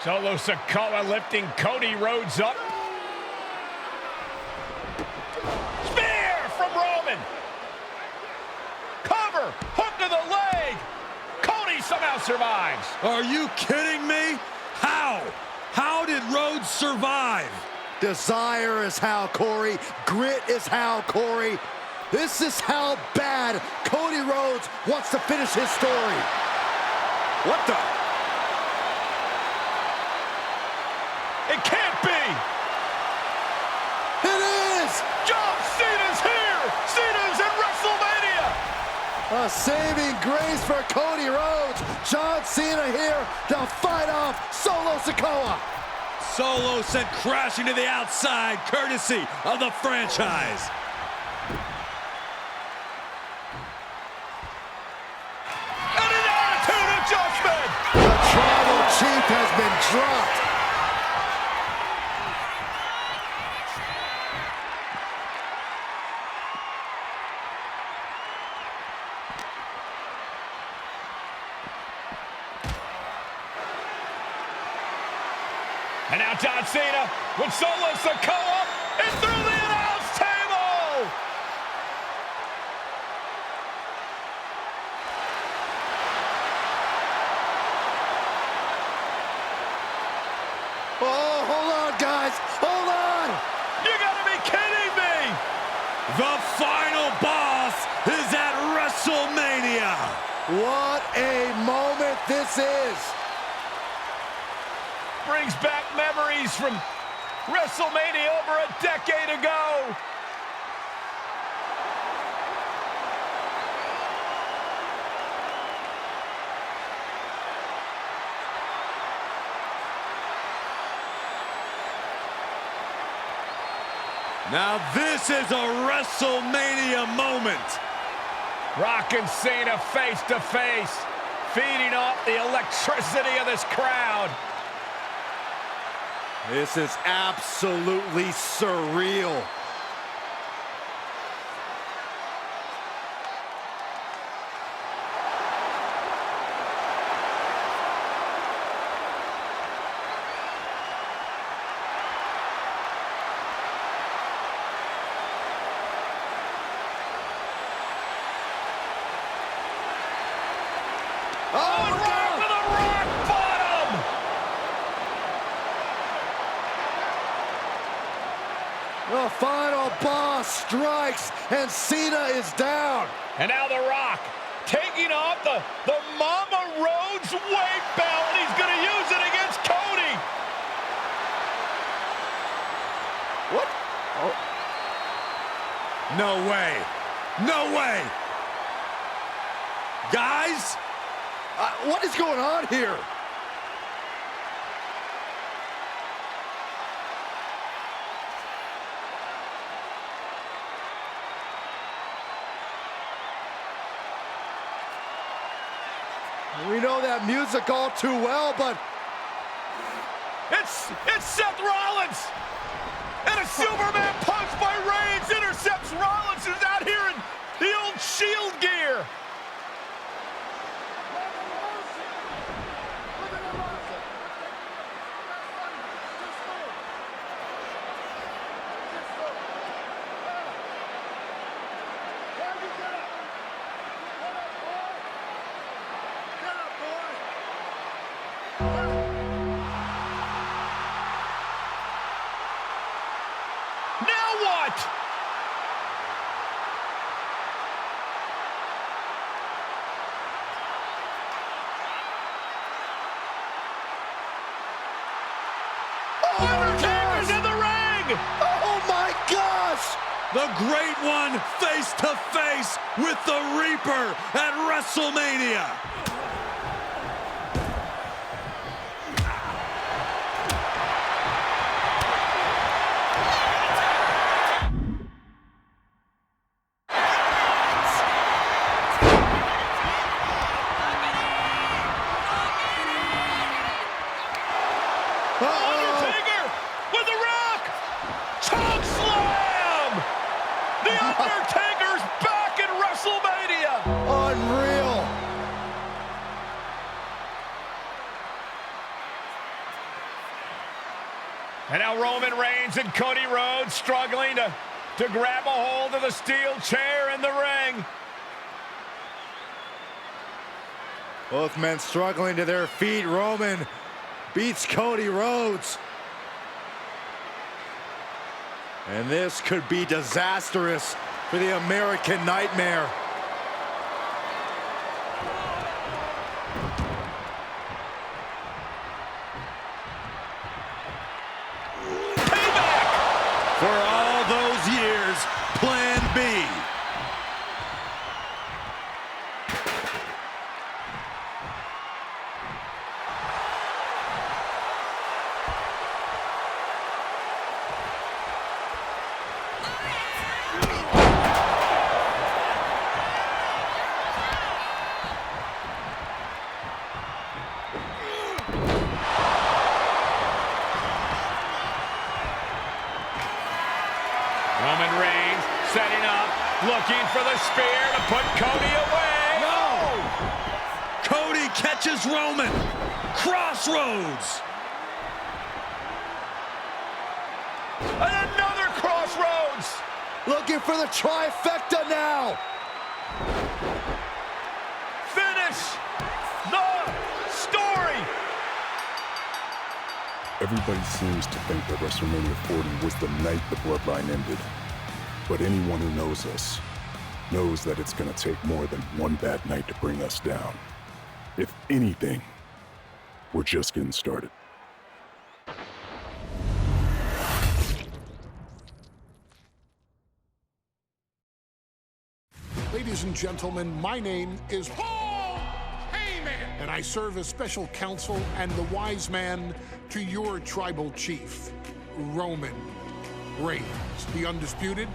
Solo Sikoa lifting Cody Rhodes up. Spear from Roman. Cover, hook to the leg. Cody somehow survives. Are you kidding me? How? How did Rhodes survive? Desire is how, Corey. Grit is how, Corey. This is how bad Cody Rhodes wants to finish his story. What the? It can't be! It is! John Cena's here! Cena's in WrestleMania! A saving grace for Cody Rhodes. John Cena here to fight off Solo Sikoa. Solo sent crashing to the outside, courtesy of the franchise. And an attitude adjustment! The Tribal Chief has been dropped. And now John Cena with Solo Sikoa and through the announce table! Oh, hold on, guys. Hold on. You gotta be kidding me! The final boss is at WrestleMania. What a moment this is. Brings back memories from WrestleMania over a decade ago. Now this is a WrestleMania moment. Rock and Cena face to face, feeding off the electricity of this crowd. This is absolutely surreal. Oh, and right with a rock bottom! The final boss strikes, and Cena is down. And now The Rock taking off the Mama Rhodes weight belt, and he's going to use it against Cody. What? Oh. No way. No way. Guys? What is going on here? We know that music all too well, but It's Seth Rollins! And a Superman punch by Reigns intercepts Rollins, who's out here in the old Shield gear. Now what? Undertaker's in the ring! oh my gosh! The Great One face to face with the Reaper at WrestleMania. Undertaker with the Rock! Choke slam! The Undertaker's back in WrestleMania! Unreal. And now Roman Reigns and Cody Rhodes struggling to grab a hold of the steel chair in the ring. Both men struggling to their feet. Roman beats Cody Rhodes. And this could be disastrous for the American Nightmare. For all those years, Plan B. Roman Reigns setting up, looking for the spear to put Cody away. No! Cody catches Roman. Crossroads. And another crossroads. Looking for the trifecta now. Finish the story. Everybody seems to think that WrestleMania 40 was the night the Bloodline ended. But anyone who knows us knows that it's going to take more than one bad night to bring us down. If anything, we're just getting started. Ladies and gentlemen, my name is Paul Heyman, and I serve as special counsel and the wise man to your tribal chief, Roman Reigns, the undisputed,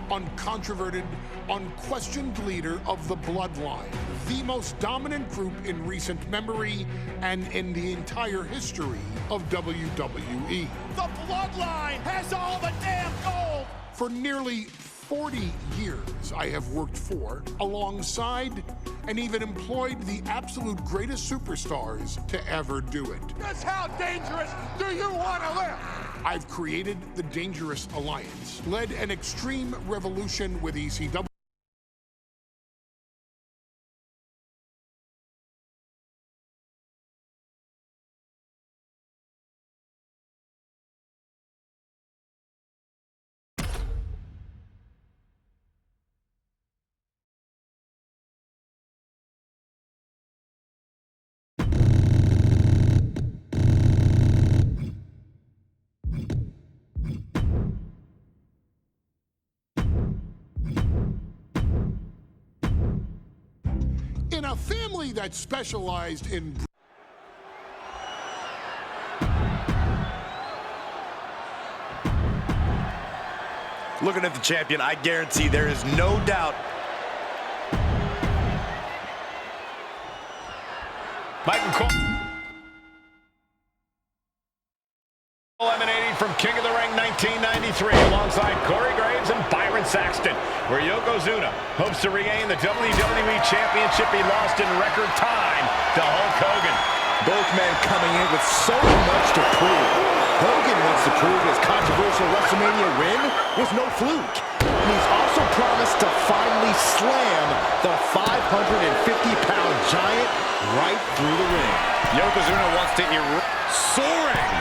uncontroverted, unquestioned leader of the Bloodline, the most dominant group in recent memory and in the entire history of WWE. The Bloodline has all the damn gold. For nearly 40 years, I have worked for, alongside, and even employed the absolute greatest superstars to ever do it. Just how dangerous do you want to live? I've created the Dangerous Alliance, led an extreme revolution with ECW. In a family that specialized in Looking at the champion, I guarantee there is no doubt. Eliminating from King of the Ring 1993 alongside Corey Graves and Byron Saxton, where Yokozuna hopes to regain the WWE Championship he lost in record time to Hulk Hogan. Both men coming in with so much to prove. Hogan wants to prove his controversial WrestleMania win was no fluke. And he's also promised to finally slam the 550-pound giant right through the ring. Yokozuna wants to Soaring.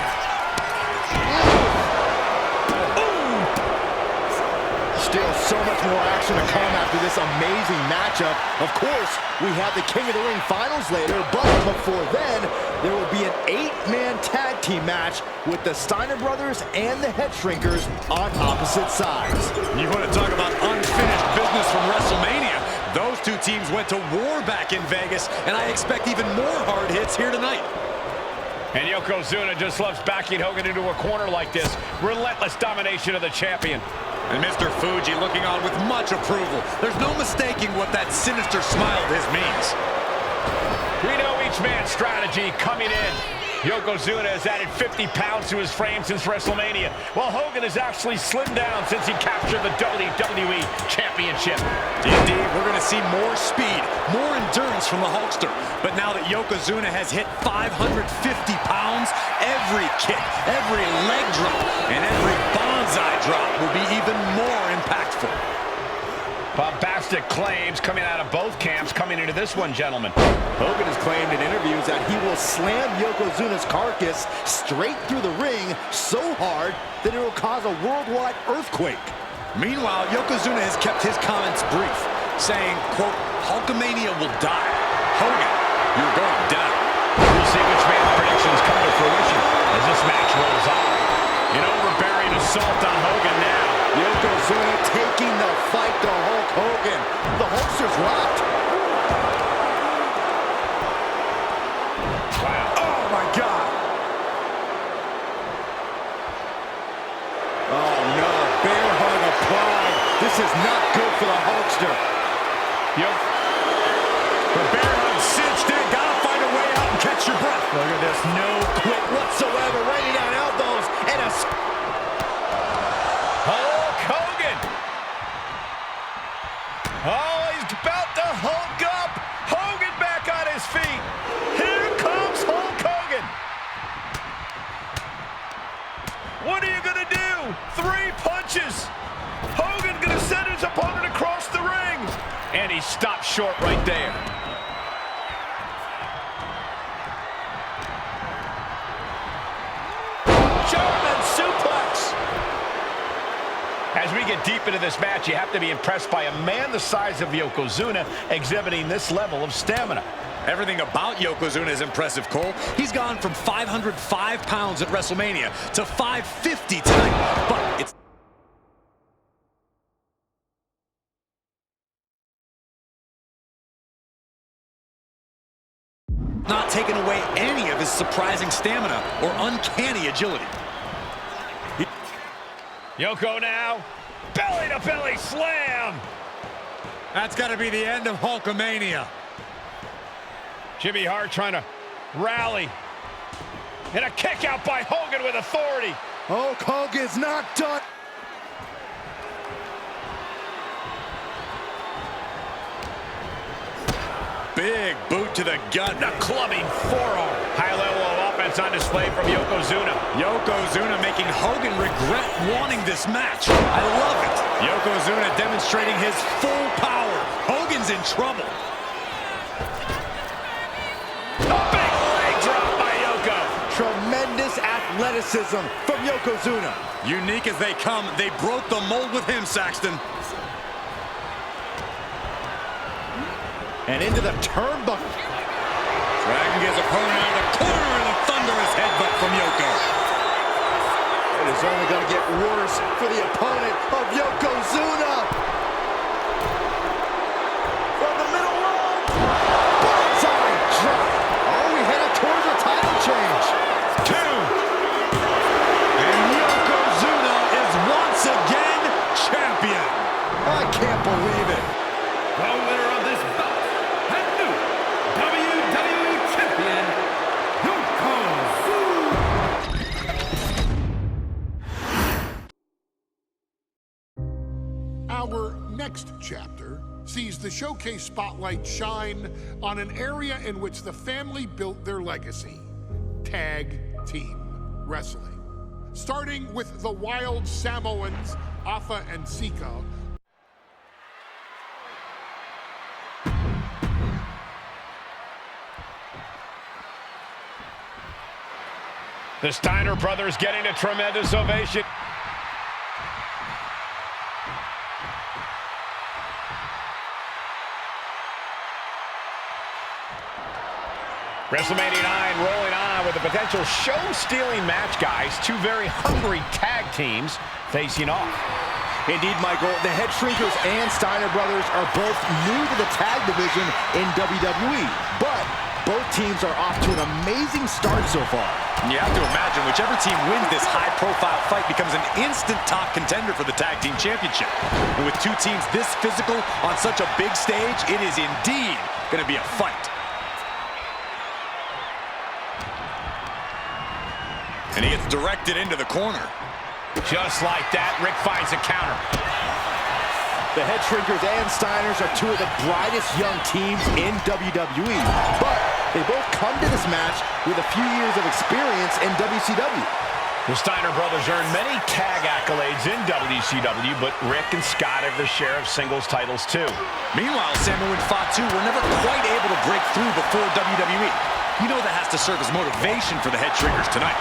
Still so much more action to come after this amazing matchup. Of course, we have the King of the Ring finals later, but before then, there will be an 8-man tag team match with the Steiner brothers and the Head Shrinkers on opposite sides. You want to talk about unfinished business from WrestleMania? Those two teams went to war back in Vegas, and I expect even more hard hits here tonight. And Yokozuna just loves backing Hogan into a corner like this. Relentless domination of the champion. And Mr. Fuji looking on with much approval. There's no mistaking what that sinister smile of his means. We know each man's strategy coming in. Yokozuna has added 50 pounds to his frame since WrestleMania, while Hogan has actually slimmed down since he captured the WWE Championship. Indeed, we're going to see more speed, more endurance from the Hulkster. But now that Yokozuna has hit 550 pounds, every kick, every leg drop, and every bonsai drop will be even more impactful. Bombastic claims coming out of both camps coming into this one, gentlemen. Hogan has claimed in interviews that he will slam Yokozuna's carcass straight through the ring so hard that it will cause a worldwide earthquake. Meanwhile, Yokozuna has kept his comments brief, saying, quote, Hulkamania will die. Hogan, you're going down. We'll see which man's predictions come to fruition as this match rolls on. An overbearing assault on Hogan now. Yokozuna taking the fight to Hulk Hogan. The Hulkster's rocked. Wow. Oh, my God. Oh, no. Bear hug applied. This is not good for the Hulkster. The bear hug cinched in. Gotta find a way out and catch your breath. Look at this. No quit whatsoever. Raining down elbows and a... Hulk Hogan. Oh, he's about to Hulk up. Hogan back on his feet. Here comes Hulk Hogan. What are you going to do? 3 punches. Hogan going to send his opponent across the ring. And he stopped short right there. German suplex. As we get deep into this match, you have to be impressed by a man the size of Yokozuna exhibiting this level of stamina. Everything about Yokozuna is impressive, Cole. He's gone from 505 pounds at WrestleMania to 550 tonight. But it's not taking away any of his surprising stamina or uncanny agility. Yoko now, belly-to-belly slam. That's got to be the end of Hulkamania. Jimmy Hart trying to rally. And a kick out by Hogan with authority. Hulk Hogan's not done. Big boot to the gut. The clubbing forearm. High level of offense on display from Yokozuna. Yokozuna making Hogan regret wanting this match. I love it. Yokozuna demonstrating his full power. Hogan's in trouble. A big leg drop by Yoko. Tremendous athleticism from Yokozuna. Unique as they come, they broke the mold with him, Saxton. And into the turnbuckle. Dragging his opponent out of the corner and a thunderous headbutt from Yoko. It is only going to get worse for the opponent of Yokozuna. From the middle rope. Bonsai drop. Oh, we headed towards a title change. 2. And Yokozuna is once again champion. I can't believe it. The winner of this bout, and new WWE Champion, Yokozuna. Our next chapter sees the showcase spotlight shine on an area in which the family built their legacy: tag team wrestling. Starting with the Wild Samoans, Afa and Sika. The Steiner brothers getting a tremendous ovation. WrestleMania 9 rolling on with a potential show-stealing match, guys. 2 very hungry tag teams facing off. Indeed, Michael, the Head Shrinkers and Steiner brothers are both new to the tag division in WWE, but both teams are off to an amazing start so far. You have to imagine whichever team wins this high-profile fight becomes an instant top contender for the tag team championship. And with 2 teams this physical on such a big stage, it is indeed going to be a fight. And he gets directed into the corner. Just like that, Rick finds a counter. The Head Shrinkers and Steiners are two of the brightest young teams in WWE, but they both come to this match with a few years of experience in WCW. The Steiner brothers earned many tag accolades in WCW, but Rick and Scott have their share of singles titles too. Meanwhile, Samu and Fatu were never quite able to break through before WWE. You know that has to serve as motivation for the Head Shrinkers tonight.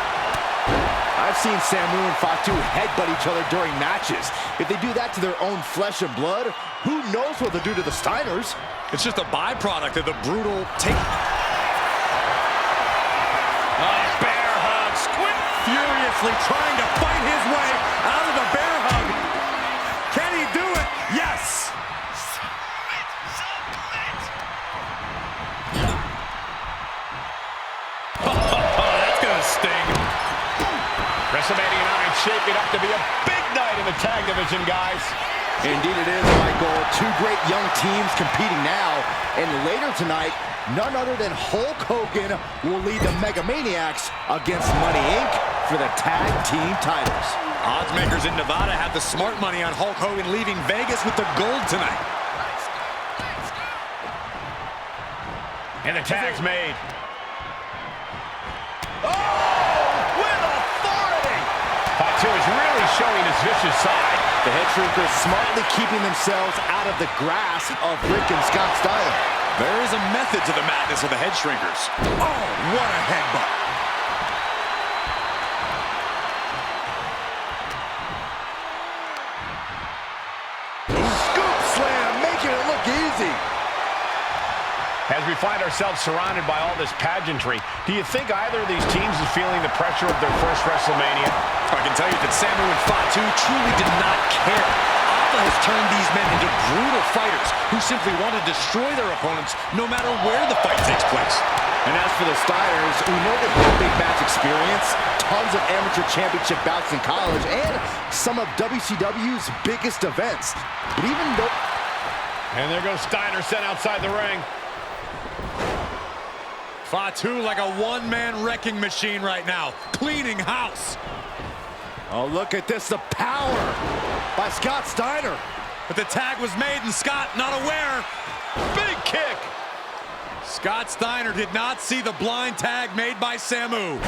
I've seen Samu and Fatu headbutt each other during matches. If they do that to their own flesh and blood, who knows what they'll do to the Steiners? It's just a byproduct of the brutal take. Bear hug, squid. Furiously trying to fight his way out of the bear hug. Can he do it? Yes! That's gonna sting. WrestleMania 9 shaping up to be a big night in the tag division, guys. Indeed it is, Michael. Two great young teams competing now. And later tonight, none other than Hulk Hogan will lead the Mega Maniacs against Money Inc. for the tag team titles. Odds makers in Nevada have the smart money on Hulk Hogan leaving Vegas with the gold tonight. And the tag's made. Fatu is really showing his vicious side. The Head Shrinkers smartly keeping themselves out of the grasp of Rick and Scott Steiner. There is a method to the madness of the Head Shrinkers. Oh, what a headbutt. Scoop slam, making it look easy. As we find ourselves surrounded by all this pageantry, do you think either of these teams is feeling the pressure of their first WrestleMania? I can tell you that Samu and Fatu truly did not care. Alpha has turned these men into brutal fighters who simply want to destroy their opponents no matter where the fight takes place. And as for the Steiners, we know they have big match experience, tons of amateur championship bouts in college, and some of WCW's biggest events. But even though... And there goes Steiner sent outside the ring. Fatu like a one-man wrecking machine right now, cleaning house. Oh, look at this, the power by Scott Steiner. But the tag was made and Scott not aware. Big kick. Scott Steiner did not see the blind tag made by Samu.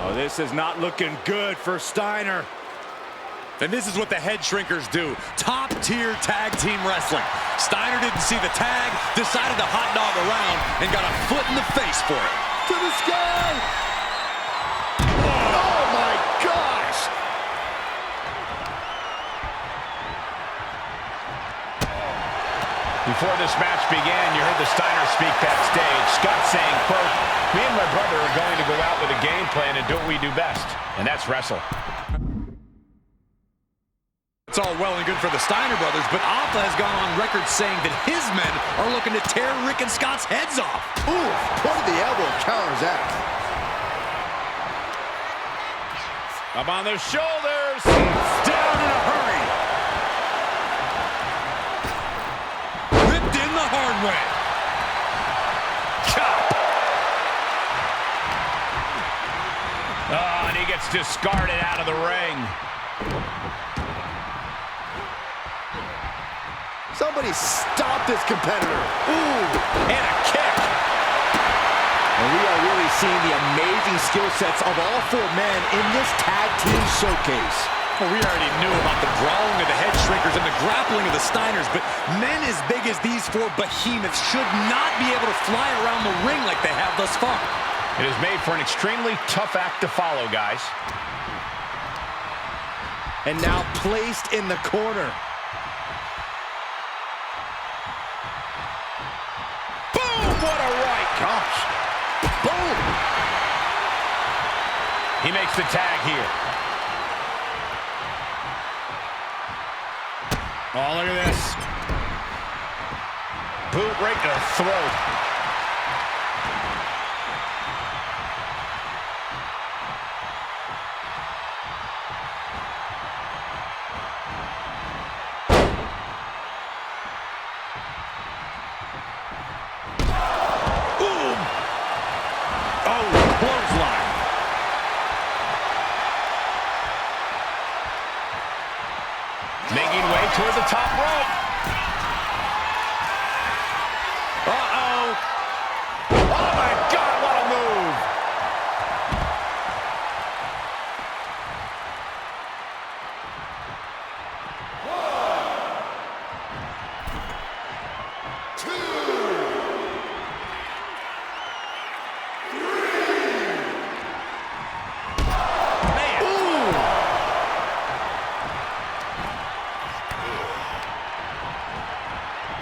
Oh, this is not looking good for Steiner. And this is what the Head Shrinkers do. Top-tier tag team wrestling. Steiner didn't see the tag, decided to hot dog around, and got a foot in the face for it. To the sky! Oh my gosh! Before this match began, you heard the Steiner speak backstage. Scott saying, quote, "Me and my brother are going to go out with a game plan and do what we do best, and that's wrestle." It's all well and good for the Steiner brothers, but Alpha has gone on record saying that his men are looking to tear Rick and Scott's heads off. Ooh, point of the elbow counters that. Up on their shoulders. Down in a hurry. Ripped in the hard way. Chop. Oh, and he gets discarded out of the ring. Somebody stop this competitor. Ooh, And a kick. and we are really seeing the amazing skill sets of all four men in this tag team showcase. Well, we already knew about the brawling of the Head Shrinkers and the grappling of the Steiners, but men as big as these four behemoths should not be able to fly around the ring like they have thus far. It is made for an extremely tough act to follow, guys. And now placed in the corner. What a right. Gosh. Boom. He makes the tag here. Oh, look at this. Boot right to the throat.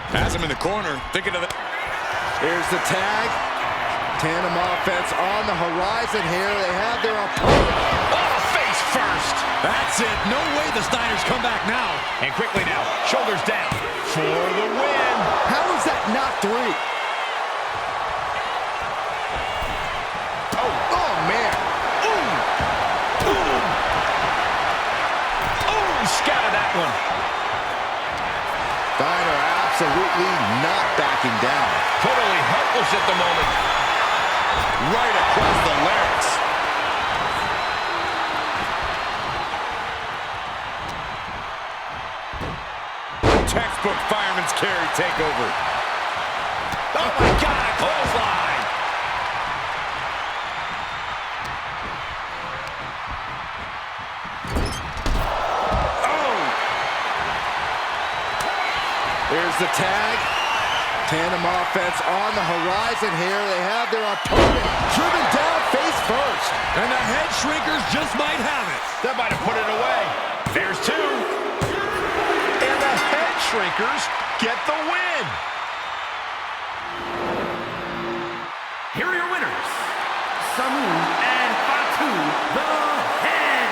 Has him in the corner, thinking of it. Here's the tag. Tandem offense on the horizon here. They have their opponent. Oh, face first. That's it. No way the Steiners come back now. And quickly now, shoulders down for the win. How is that not 3? Oh man. Scattered that one. Steiner absolutely not backing down. Totally helpless at the moment. Right across the larynx. Textbook fireman's carry takeover. Oh my God, a clothesline. Here's the tag. Tandem offense on the horizon here. They have their opponent driven down face first. And the head shrinkers just might have it. That might have put it away. There's 2. And the head shrinkers get the win. Here are your winners, Samu and Fatu, the Head.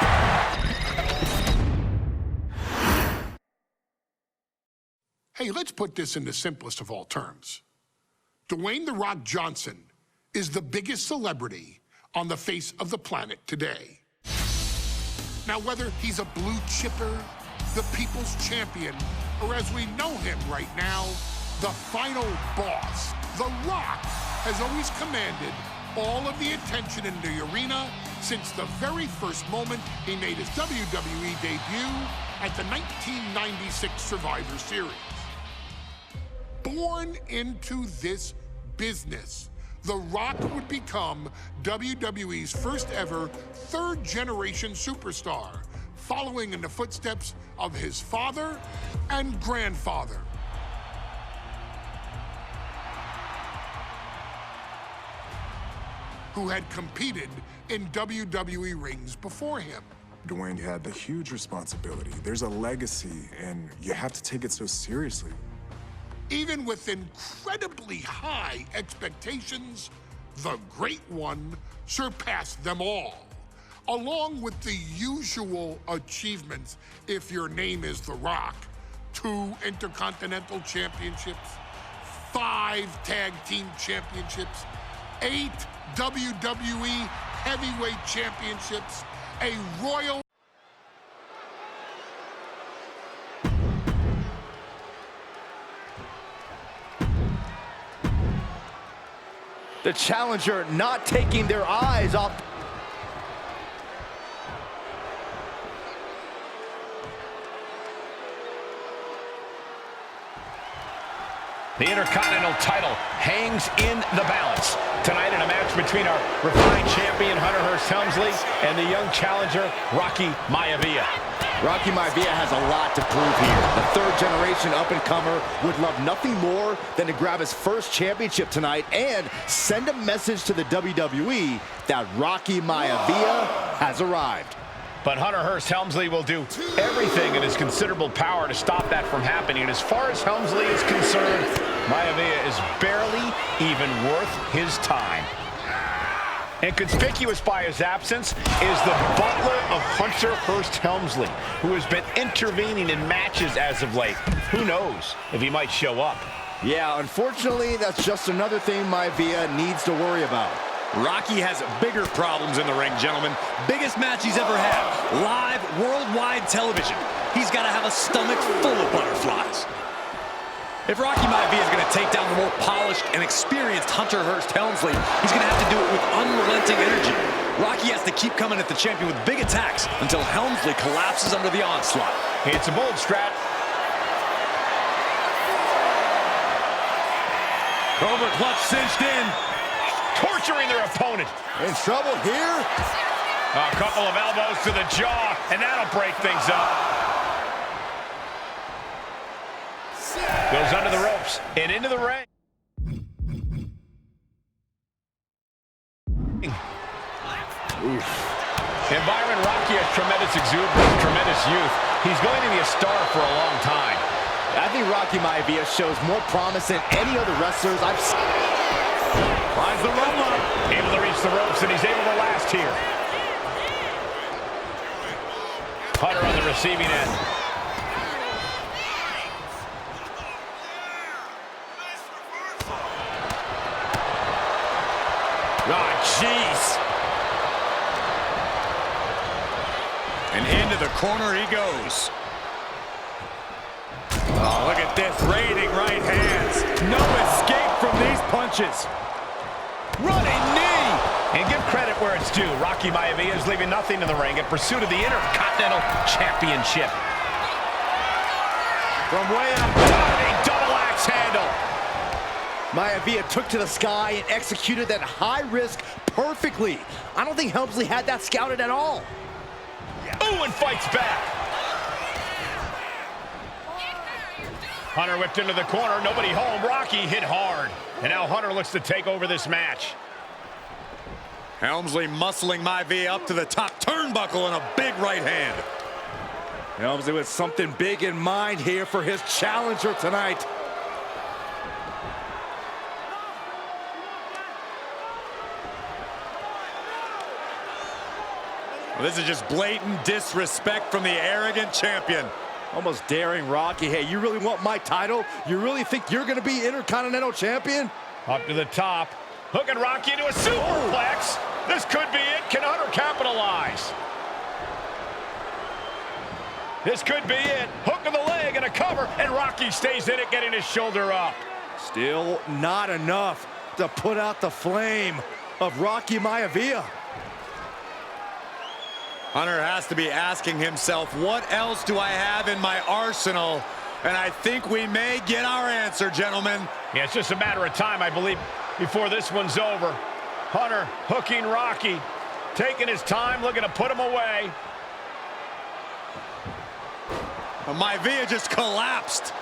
Hey, let's put this in the simplest of all terms. Dwayne "The Rock" Johnson is the biggest celebrity on the face of the planet today. Now, whether he's a blue chipper, the people's champion, or as we know him right now, the final boss, The Rock has always commanded all of the attention in the arena since the very first moment he made his WWE debut at the 1996 Survivor Series. Born into this business, The Rock would become WWE's first ever third-generation superstar, following in the footsteps of his father and grandfather. Who had competed in WWE rings before him. Dwayne, you had the huge responsibility. There's a legacy, and you have to take it so seriously. Even with incredibly high expectations, the Great One surpassed them all, along with the usual achievements if your name is The Rock. 2 Intercontinental Championships, 5 Tag Team Championships, 8 WWE Heavyweight Championships, a Royal... The challenger not taking their eyes off. The Intercontinental title hangs in the balance. Tonight in a match between our refined champion, Hunter Hearst Helmsley, and the young challenger, Rocky Maivia. Rocky Maivia has a lot to prove here. The third-generation up-and-comer would love nothing more than to grab his first championship tonight and send a message to the WWE that Rocky Maivia has arrived. But Hunter Hearst Helmsley will do everything in his considerable power to stop that from happening. And as far as Helmsley is concerned, Maivia is barely even worth his time. And conspicuous by his absence is the butler of Hunter Hearst Helmsley, who has been intervening in matches as of late. Who knows if he might show up. Yeah, unfortunately, that's just another thing Maivia needs to worry about. Rocky has bigger problems in the ring, gentlemen. Biggest match he's ever had. Live, worldwide television. He's got to have a stomach full of butterflies. If Rocky Maivia is going to take down the more polished and experienced Hunter Hearst Helmsley, he's going to have to do it with unrelenting energy. Rocky has to keep coming at the champion with big attacks until Helmsley collapses under the onslaught. It's a bold strat. Cobra clutch cinched in. Torturing their opponent. In trouble here. A couple of elbows to the jaw, and that'll break things up. Goes under the ropes. ropes and into the ring. And Byron, Rocky has tremendous exuberance, tremendous youth. He's going to be a star for a long time. I think Rocky Maivia shows more promise than any other wrestlers I've seen. Finds the roll up. Able to reach the ropes, and he's able to last here. Hunter on the receiving end. Oh, jeez. And into the corner he goes. Oh, look at this, raiding right hands. No escape from these punches. Running knee. And give credit where it's due. Rocky Maivia is leaving nothing in the ring in pursuit of the Intercontinental Championship. From way up, Diving double axe handle. Maivia took to the sky and executed that high risk perfectly. I don't think Helmsley had that scouted at all. Ooh, and fights back. Hunter whipped into the corner, nobody home. Rocky hit hard. And now Hunter looks to take over this match. Helmsley muscling Maivia up to the top turnbuckle and a big right hand. Helmsley with something big in mind here for his challenger tonight. Well, this is just blatant disrespect from the arrogant champion. Almost daring Rocky. Hey, you really want my title? You really think you're going to be Intercontinental Champion? Up to the top. Hooking Rocky into a superplex. This could be it. Can Hunter capitalize? This could be it. Hook of the leg and a cover, and Rocky stays in it, getting his shoulder up. Still not enough to put out the flame of Rocky Maivia. Hunter has to be asking himself, what else do I have in my arsenal? And I think we may get our answer, gentlemen. Yeah, it's just a matter of time, I believe, before this one's over. Hunter hooking Rocky, taking his time, looking to put him away. Maivia just collapsed.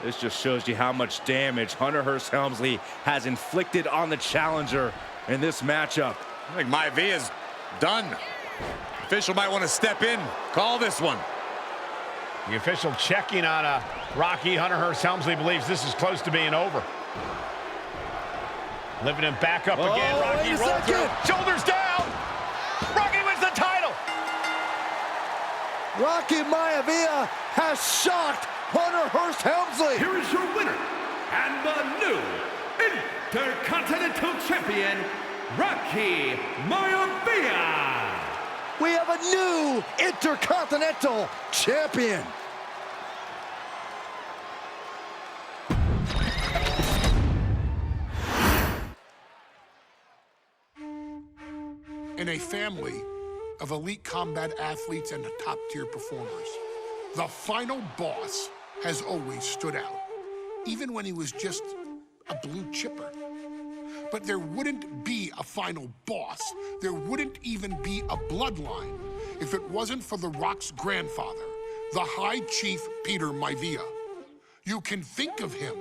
This just shows you how much damage Hunter Hearst Helmsley has inflicted on the challenger in this matchup. I think Maivia's done. Official might want to step in, call this one. The official checking on Rocky. Hunter Hearst Helmsley believes this is close to being over. Lifting him back up again. Rocky rolls through. Shoulders down. Rocky wins the title. Rocky Maivia has shocked Hunter Hearst Helmsley. Here is your winner, and the new Intercontinental Champion, Rocky Maivia. We have a new Intercontinental Champion. In a family of elite combat athletes and top-tier performers, the final boss has always stood out, even when he was just a blue chipper. But there wouldn't be a final boss. There wouldn't even be a bloodline if it wasn't for The Rock's grandfather, the High Chief Peter Maivia. You can think of him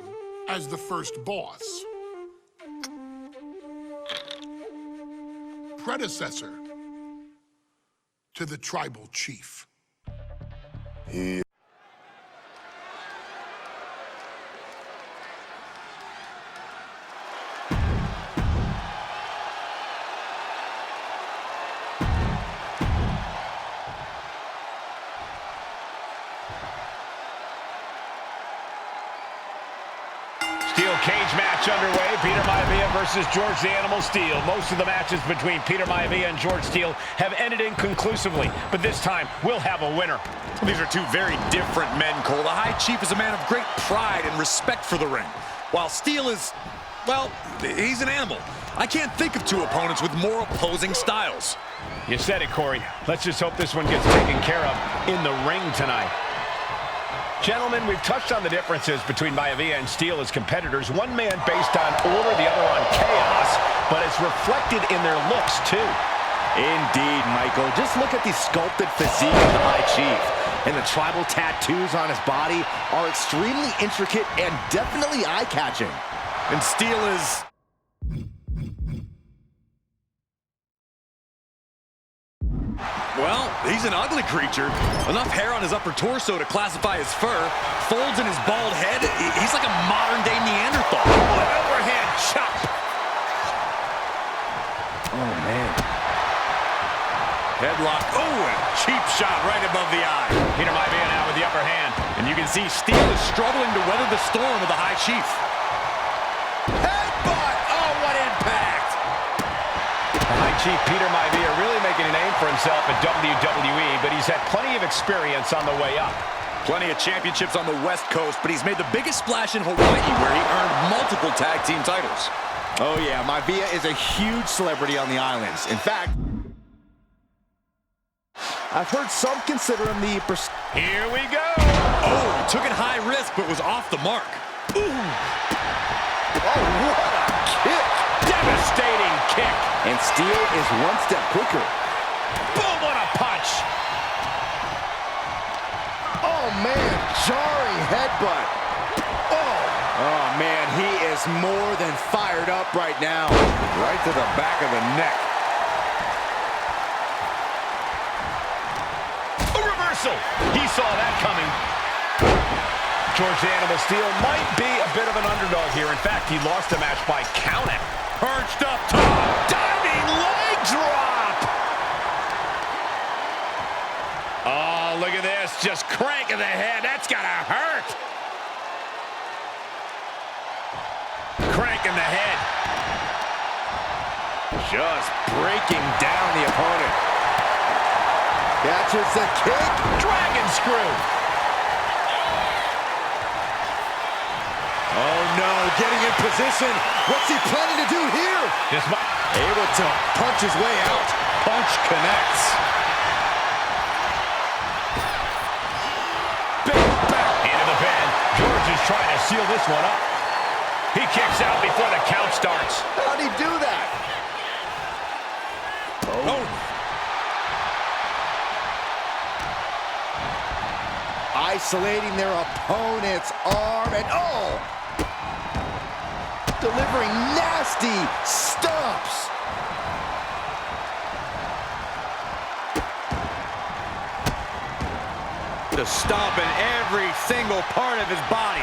as the first boss. Predecessor to the tribal chief. Steel cage match underway. Peter Maivia versus George the Animal Steele. Most of the matches between Peter Maivia and George Steele have ended inconclusively, but this time we'll have a winner. These are two very different men, Cole. The High Chief is a man of great pride and respect for the ring, while Steele is, well, he's an animal. I can't think of two opponents with more opposing styles. You said it, Corey. Let's just hope this one gets taken care of in the ring tonight. Gentlemen, we've touched on the differences between Maivia and Steele as competitors. One man based on order, the other on chaos, but it's reflected in their looks, too. Indeed, Michael. Just look at the sculpted physique of the High Chief. And the tribal tattoos on his body are extremely intricate and definitely eye-catching. And Steel is... Well, he's an ugly creature. Enough hair on his upper torso to classify as fur. Folds in his bald head. He's like a modern-day Neanderthal. An overhand chop. Oh, man. Headlock. Oh, and cheap shot right above the eye. Peter Maivia now with the upper hand. And you can see Steel is struggling to weather the storm of the High Chief. Headbutt. Oh, what impact. The High Chief Peter Maivia really making a name for himself at WWE, but he's had plenty of experience on the way up. Plenty of championships on the West Coast, but he's made the biggest splash in Hawaii, where he earned multiple tag team titles. Oh, yeah. Maivia is a huge celebrity on the islands. In fact, I've heard some consider him the... Here we go. Oh, took it high risk, but was off the mark. Ooh. Oh, what a kick. Devastating kick. And Steel is one step quicker. Boom, what a punch. Oh, man. Jarring headbutt. Oh, man. He is more than fired up right now. Right to the back of the neck. He saw that coming. George the Animal Steel might be a bit of an underdog here. In fact, he lost the match by counting. Perched up top. Diving leg drop. Oh, look at this. Just cranking the head. That's gotta hurt. Cranking the head. Just breaking down the opponent. Catches the kick. Dragon screw. Oh, no. Getting in position. What's he planning to do here? Able to punch his way out. Punch connects. Big back into the pin. George is trying to seal this one up. He kicks out before the count starts. How'd he do that? Oh. Isolating their opponent's arm, and delivering nasty stomps. To stomp in every single part of his body.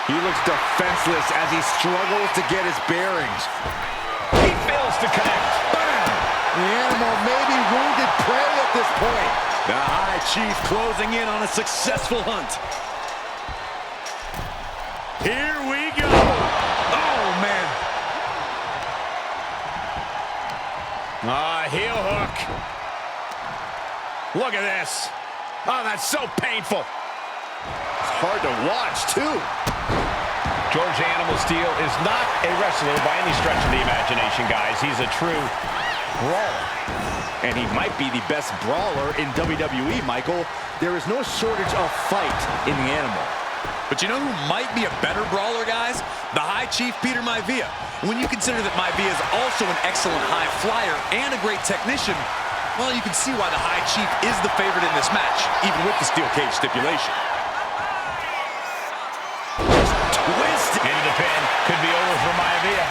He looks defenseless as he struggles to get his bearings. He fails to connect. Bam! The Animal may be wounded prey at this point. The High Chief closing in on a successful hunt. Here we go. Oh, man. Heel hook. Look at this. Oh, that's so painful. It's hard to watch, too. George Animal Steel is not a wrestler by any stretch of the imagination, guys. He's a true brawler. And he might be the best brawler in WWE, Michael. There is no shortage of fight in the Animal. But you know who might be a better brawler, guys? The High Chief Peter Maivia. When you consider that Maivia is also an excellent high flyer and a great technician, well, you can see why the High Chief is the favorite in this match, even with the steel cage stipulation. Twist into the pin. Could be over for Maivia.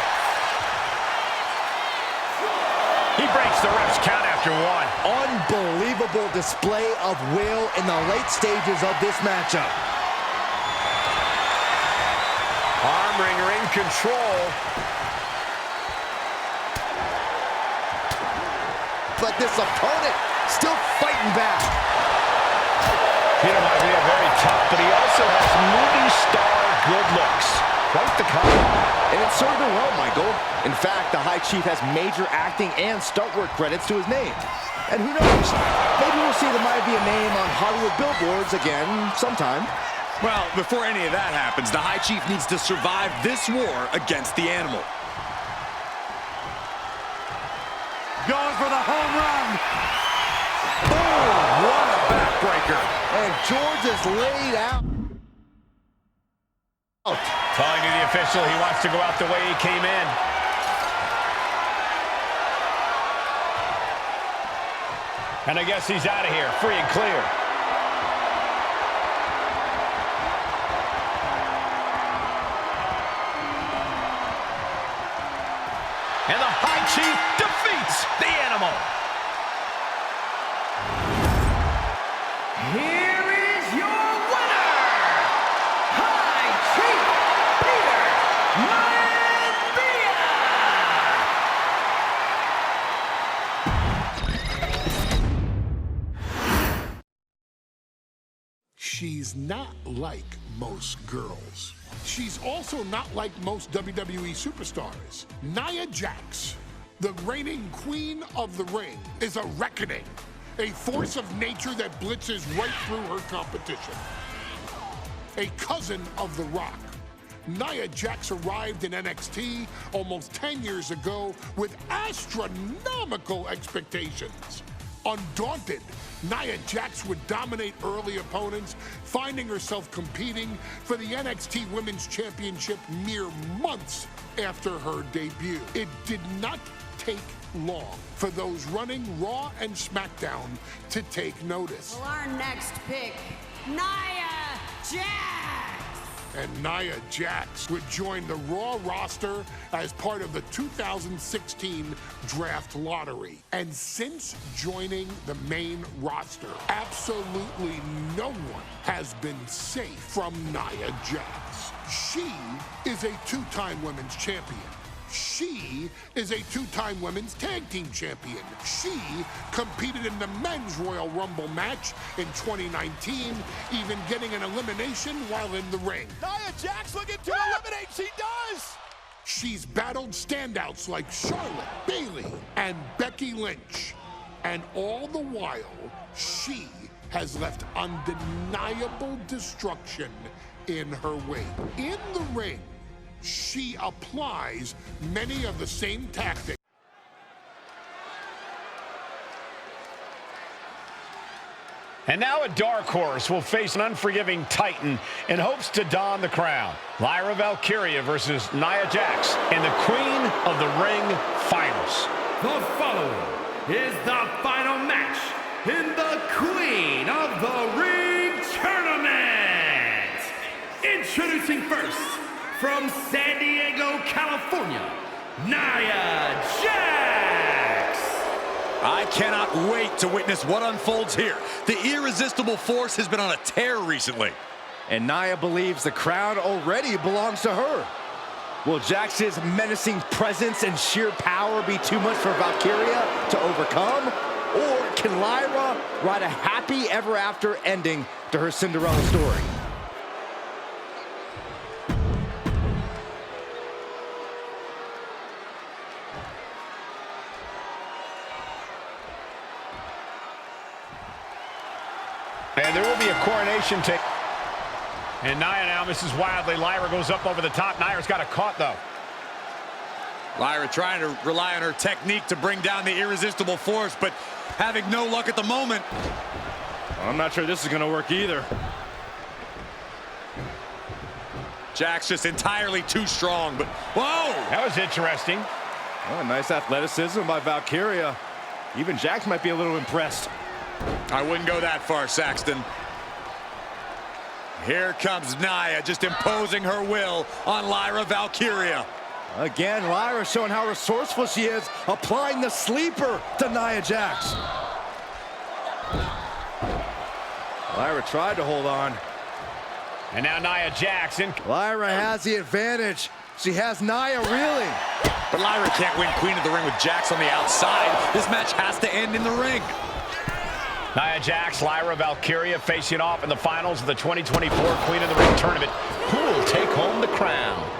He breaks the ref's count after one. Unbelievable display of will in the late stages of this matchup. Armbringer in control. But this opponent still fighting back. Peter Maivia very tough, but he also has movie star good looks. Quite the combo. And it served him well, Michael. In fact, the High Chief has major acting and stunt work credits to his name. And who knows, maybe we'll see the Maivia name on Hollywood billboards again sometime. Well, before any of that happens, the High Chief needs to survive this war against the Animal. Going for the home run. Boom! What a backbreaker. And George is laid out. Calling to the official, he wants to go out the way he came in. And I guess he's out of here, free and clear. And the High Chief defeats the Animal. Here is your winner, High Chief Peter Maivia. She's not like most girls. She's also not like most WWE superstars. Nia Jax, the reigning queen of the ring, is a reckoning, a force of nature that blitzes right through her competition. A cousin of The Rock, Nia Jax arrived in NXT almost 10 years ago with astronomical expectations. Undaunted, Nia Jax would dominate early opponents, finding herself competing for the NXT Women's Championship mere months after her debut. It did not take long for those running Raw and SmackDown to take notice. Well, our next pick, Nia Jax. And Nia Jax would join the Raw roster as part of the 2016 draft lottery. And since joining the main roster, absolutely no one has been safe from Nia Jax. She is a two-time women's champion. She is a two-time women's tag team champion. She competed in the men's Royal Rumble match in 2019, even getting an elimination while in the ring. Nia Jax looking to eliminate. She does. She's battled standouts like Charlotte, Bayley, and Becky Lynch. And all the while, she has left undeniable destruction in her wake. In the ring, she applies many of the same tactics. And now a dark horse will face an unforgiving Titan in hopes to don the crown. Lyra Valkyria versus Nia Jax in the Queen of the Ring Finals. The following is the final match in the Queen of the Ring Tournament. Introducing first, from San Diego, California, Nia Jax. I cannot wait to witness what unfolds here. The irresistible force has been on a tear recently. And Nia believes the crown already belongs to her. Will Jax's menacing presence and sheer power be too much for Valkyria to overcome? Or can Lyra write a happy ever after ending to her Cinderella story? And there will be a coronation take. And Nia now misses wildly. Lyra goes up over the top. Nia's got it caught, though. Lyra trying to rely on her technique to bring down the irresistible force, but having no luck at the moment. I'm not sure this is going to work either. Jax just entirely too strong, but whoa! That was interesting. Oh, nice athleticism by Valkyria. Even Jax might be a little impressed. I wouldn't go that far, Saxton. Here comes Nia, just imposing her will on Lyra Valkyria. Again, Lyra showing how resourceful she is, applying the sleeper to Nia Jax. Lyra tried to hold on. And now Nia Jax in. Lyra has the advantage. She has Nia reeling. But Lyra can't win Queen of the Ring with Jax on the outside. This match has to end in the ring. Nia Jax, Lyra Valkyria facing off in the finals of the 2024 Queen of the Ring tournament. Who will take home the crown?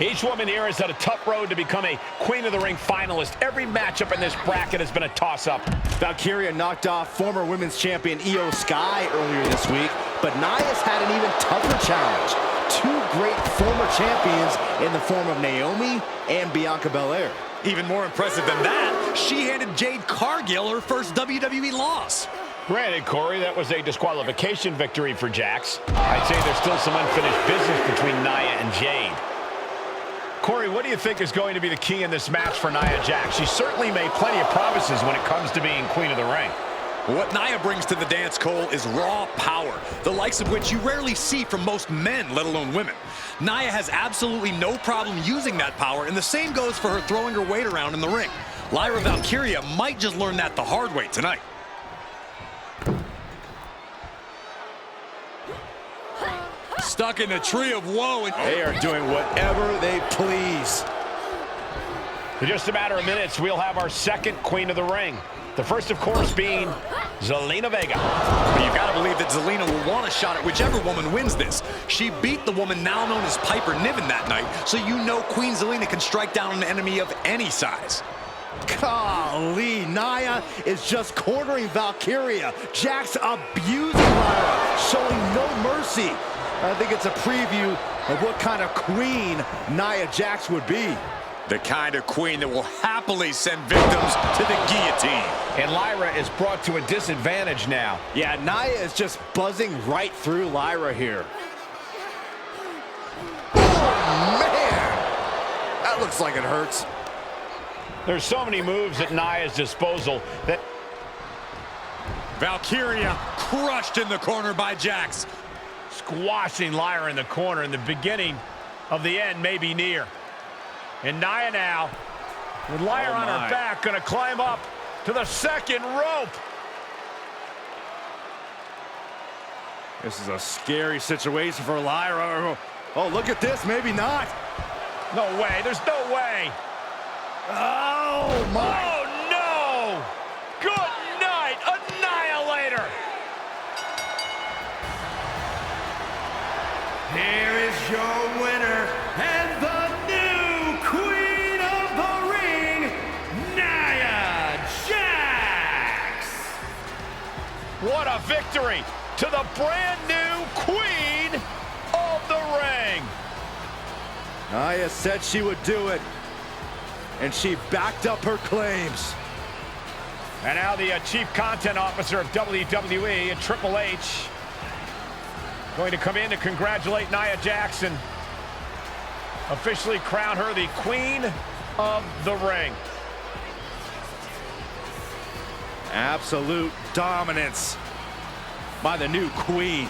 Each woman here has had a tough road to become a Queen of the Ring finalist. Every matchup in this bracket has been a toss-up. Valkyria knocked off former women's champion Io Sky earlier this week, but Nia's had an even tougher challenge. Two great former champions in the form of Naomi and Bianca Belair. Even more impressive than that, she handed Jade Cargill her first WWE loss. Granted, Corey, that was a disqualification victory for Jax. I'd say there's still some unfinished business between Nia and Jade. Corey, what do you think is going to be the key in this match for Nia Jax? She certainly made plenty of promises when it comes to being Queen of the Ring. What Nia brings to the dance, Cole, is raw power, the likes of which you rarely see from most men, let alone women. Nia has absolutely no problem using that power, and the same goes for her throwing her weight around in the ring. Lyra Valkyria might just learn that the hard way tonight. Stuck in the tree of woe. And They are doing whatever they please. In just a matter of minutes, we'll have our second Queen of the Ring. The first, of course, being Zelina Vega. You've got to believe that Zelina will want a shot at whichever woman wins this. She beat the woman now known as Piper Niven that night, so you know Queen Zelina can strike down an enemy of any size. Golly, Nia is just cornering Valkyria. Jax abusing Lyra, showing no mercy. I think it's a preview of what kind of queen Nia Jax would be. The kind of queen that will happily send victims to the guillotine. And Lyra is brought to a disadvantage now. Yeah, Nia is just buzzing right through Lyra here. Oh, man! That looks like it hurts. There's so many moves at Nia's disposal that... Valkyria crushed in the corner by Jax. Squashing Lyra in the corner, and the beginning of the end may be near. And Nia now, with Lyra on her back, going to climb up to the second rope. This is a scary situation for Lyra. Oh, look at this. Maybe not. No way. There's no way. Oh, my. Oh, no. Good night, Annihilator. Here is your winner and the new Queen of the Ring, Nia Jax. What a victory to the brand new Queen of the Ring. Nia said she would do it, and she backed up her claims. And now the Chief Content Officer of WWE and Triple H going to come in to congratulate Nia Jax, officially crown her the Queen of the Ring. Absolute dominance by the new queen.